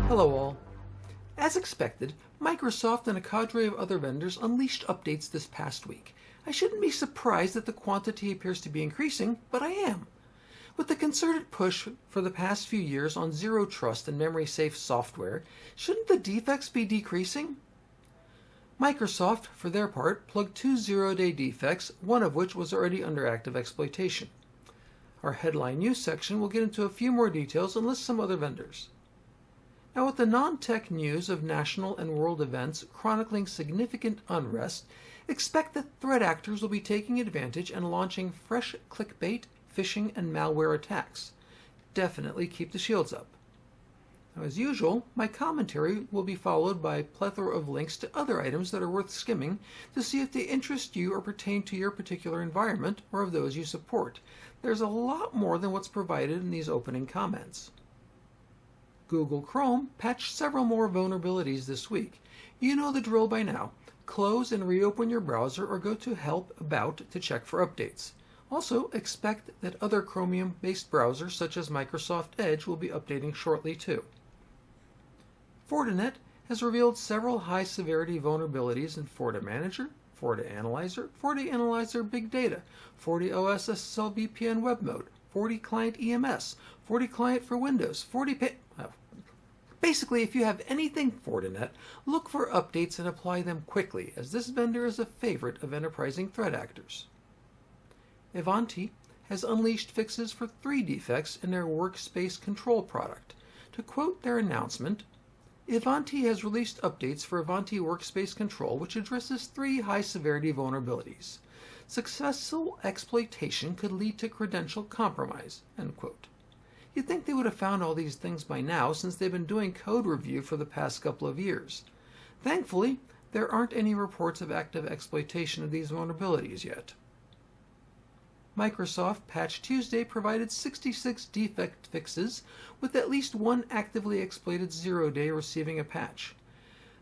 Hello all. As expected, Microsoft and a cadre of other vendors unleashed updates this past week. I shouldn't be surprised that the quantity appears to be increasing, but I am. With the concerted push for the past few years on zero trust and memory-safe software, shouldn't the defects be decreasing? Microsoft, for their part, plugged 2 zero-day defects, one of which was already under active exploitation. Our headline news section will get into a few more details and list some other vendors. Now, with the non-tech news of national and world events chronicling significant unrest, expect that threat actors will be taking advantage and launching fresh clickbait, phishing, and malware attacks. Definitely keep the shields up. Now, as usual, my commentary will be followed by a plethora of links to other items that are worth skimming to see if they interest you or pertain to your particular environment or of those you support. There's a lot more than what's provided in these opening comments. Google Chrome patched several more vulnerabilities this week. You know the drill by now. Close and reopen your browser or go to Help About to check for updates. Also, expect that other Chromium-based browsers such as Microsoft Edge will be updating shortly too. Fortinet has revealed several high-severity vulnerabilities in FortiManager, FortiAnalyzer Big Data, FortiOS SSL VPN Web Mode, FortiClient EMS, FortiClient for Windows, Basically, if you have anything Fortinet, look for updates and apply them quickly, as this vendor is a favorite of enterprising threat actors. Ivanti has unleashed fixes for 3 defects in their workspace control product. To quote their announcement, Ivanti has released updates for Ivanti Workspace Control, which addresses 3 high-severity vulnerabilities. Successful exploitation could lead to credential compromise, end quote. You'd think they would have found all these things by now, since they've been doing code review for the past couple of years. Thankfully, there aren't any reports of active exploitation of these vulnerabilities yet. Microsoft Patch Tuesday provided 66 defect fixes, with at least one actively exploited zero-day receiving a patch.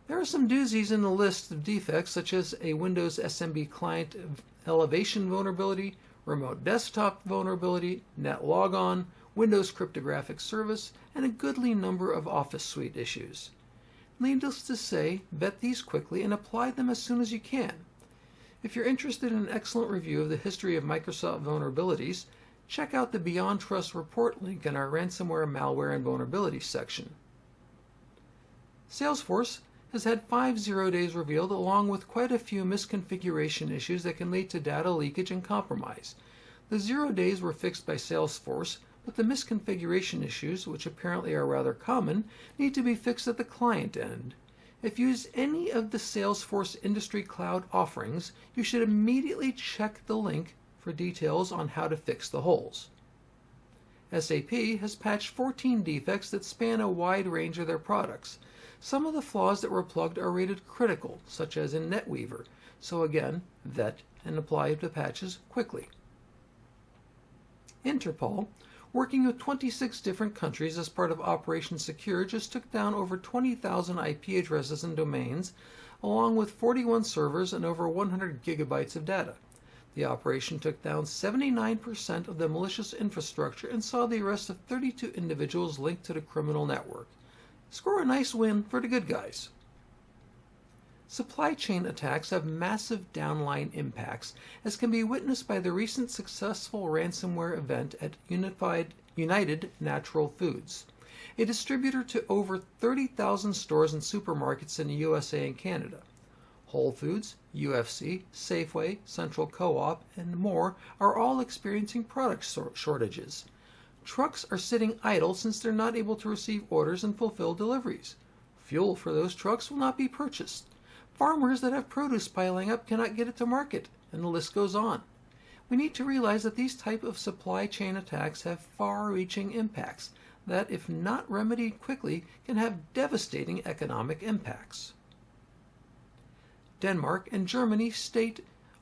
There are some doozies in the list of defects, such as a Windows SMB client elevation vulnerability, remote desktop vulnerability, net logon, Windows cryptographic service, and a goodly number of Office Suite issues. Needless to say, vet these quickly and apply them as soon as you can. If you're interested in an excellent review of the history of Microsoft vulnerabilities, check out the Beyond Trust report link in our ransomware, malware, and vulnerabilities section. Salesforce has had 5 zero-days revealed, along with quite a few misconfiguration issues that can lead to data leakage and compromise. The 0 days were fixed by Salesforce, but the misconfiguration issues, which apparently are rather common, need to be fixed at the client end. If you use any of the Salesforce Industry Cloud offerings, you should immediately check the link for details on how to fix the holes. SAP has patched 14 defects that span a wide range of their products. Some of the flaws that were plugged are rated critical, such as in NetWeaver, so again, vet and apply the patches quickly. Interpol, working with 26 different countries as part of Operation Secure, just took down over 20,000 IP addresses and domains, along with 41 servers and over 100 gigabytes of data. The operation took down 79% of the malicious infrastructure and saw the arrest of 32 individuals linked to the criminal network. Score a nice win for the good guys. Supply chain attacks have massive downline impacts, as can be witnessed by the recent successful ransomware event at United Natural Foods, a distributor to over 30,000 stores and supermarkets in the USA and Canada. Whole Foods, UFC, Safeway, Central Co-op, and more are all experiencing product shortages. Trucks are sitting idle since they're not able to receive orders and fulfill deliveries. Fuel for those trucks will not be purchased. Farmers that have produce piling up cannot get it to market, and the list goes on. We need to realize that these type of supply chain attacks have far-reaching impacts that, if not remedied quickly, can have devastating economic impacts. Denmark and Germany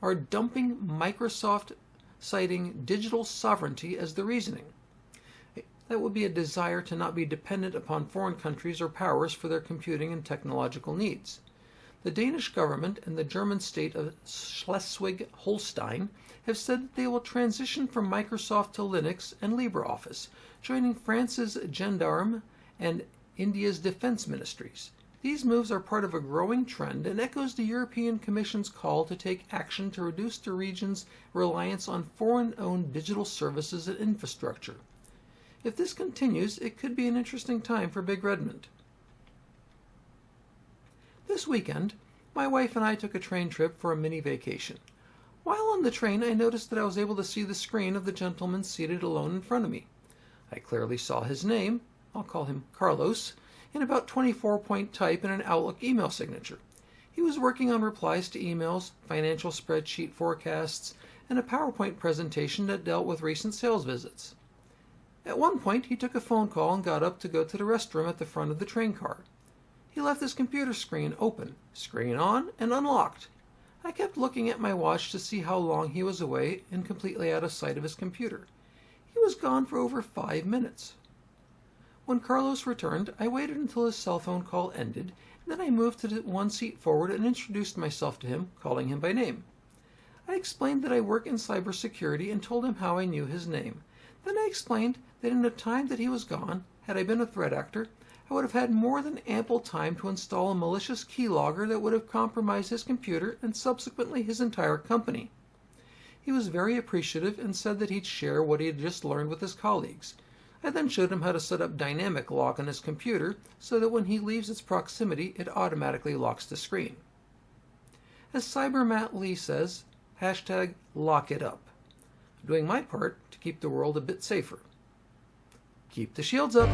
are dumping Microsoft, citing digital sovereignty as the reasoning. That would be a desire to not be dependent upon foreign countries or powers for their computing and technological needs. The Danish government and the German state of Schleswig-Holstein have said that they will transition from Microsoft to Linux and LibreOffice, joining France's Gendarme and India's defense ministries. These moves are part of a growing trend and echoes the European Commission's call to take action to reduce the region's reliance on foreign-owned digital services and infrastructure. If this continues, it could be an interesting time for Big Redmond. This weekend, my wife and I took a train trip for a mini vacation. While on the train, I noticed that I was able to see the screen of the gentleman seated alone in front of me. I clearly saw his name, I'll call him Carlos, in about 24-point type in an Outlook email signature. He was working on replies to emails, financial spreadsheet forecasts, and a PowerPoint presentation that dealt with recent sales visits. At one point, he took a phone call and got up to go to the restroom at the front of the train car. He left his computer screen open, screen on, and unlocked. I kept looking at my watch to see how long he was away and completely out of sight of his computer. He was gone for over 5 minutes. When Carlos returned, I waited until his cell phone call ended, and then I moved to the one seat forward and introduced myself to him, calling him by name. I explained that I work in cybersecurity and told him how I knew his name. Then I explained that in the time that he was gone, had I been a threat actor, I would have had more than ample time to install a malicious keylogger that would have compromised his computer and subsequently his entire company. He was very appreciative and said that he'd share what he had just learned with his colleagues. I then showed him how to set up dynamic lock on his computer so that when he leaves its proximity, it automatically locks the screen. As Cyber Matt Lee says, #LockItUp. I'm doing my part to keep the world a bit safer. Keep the shields up.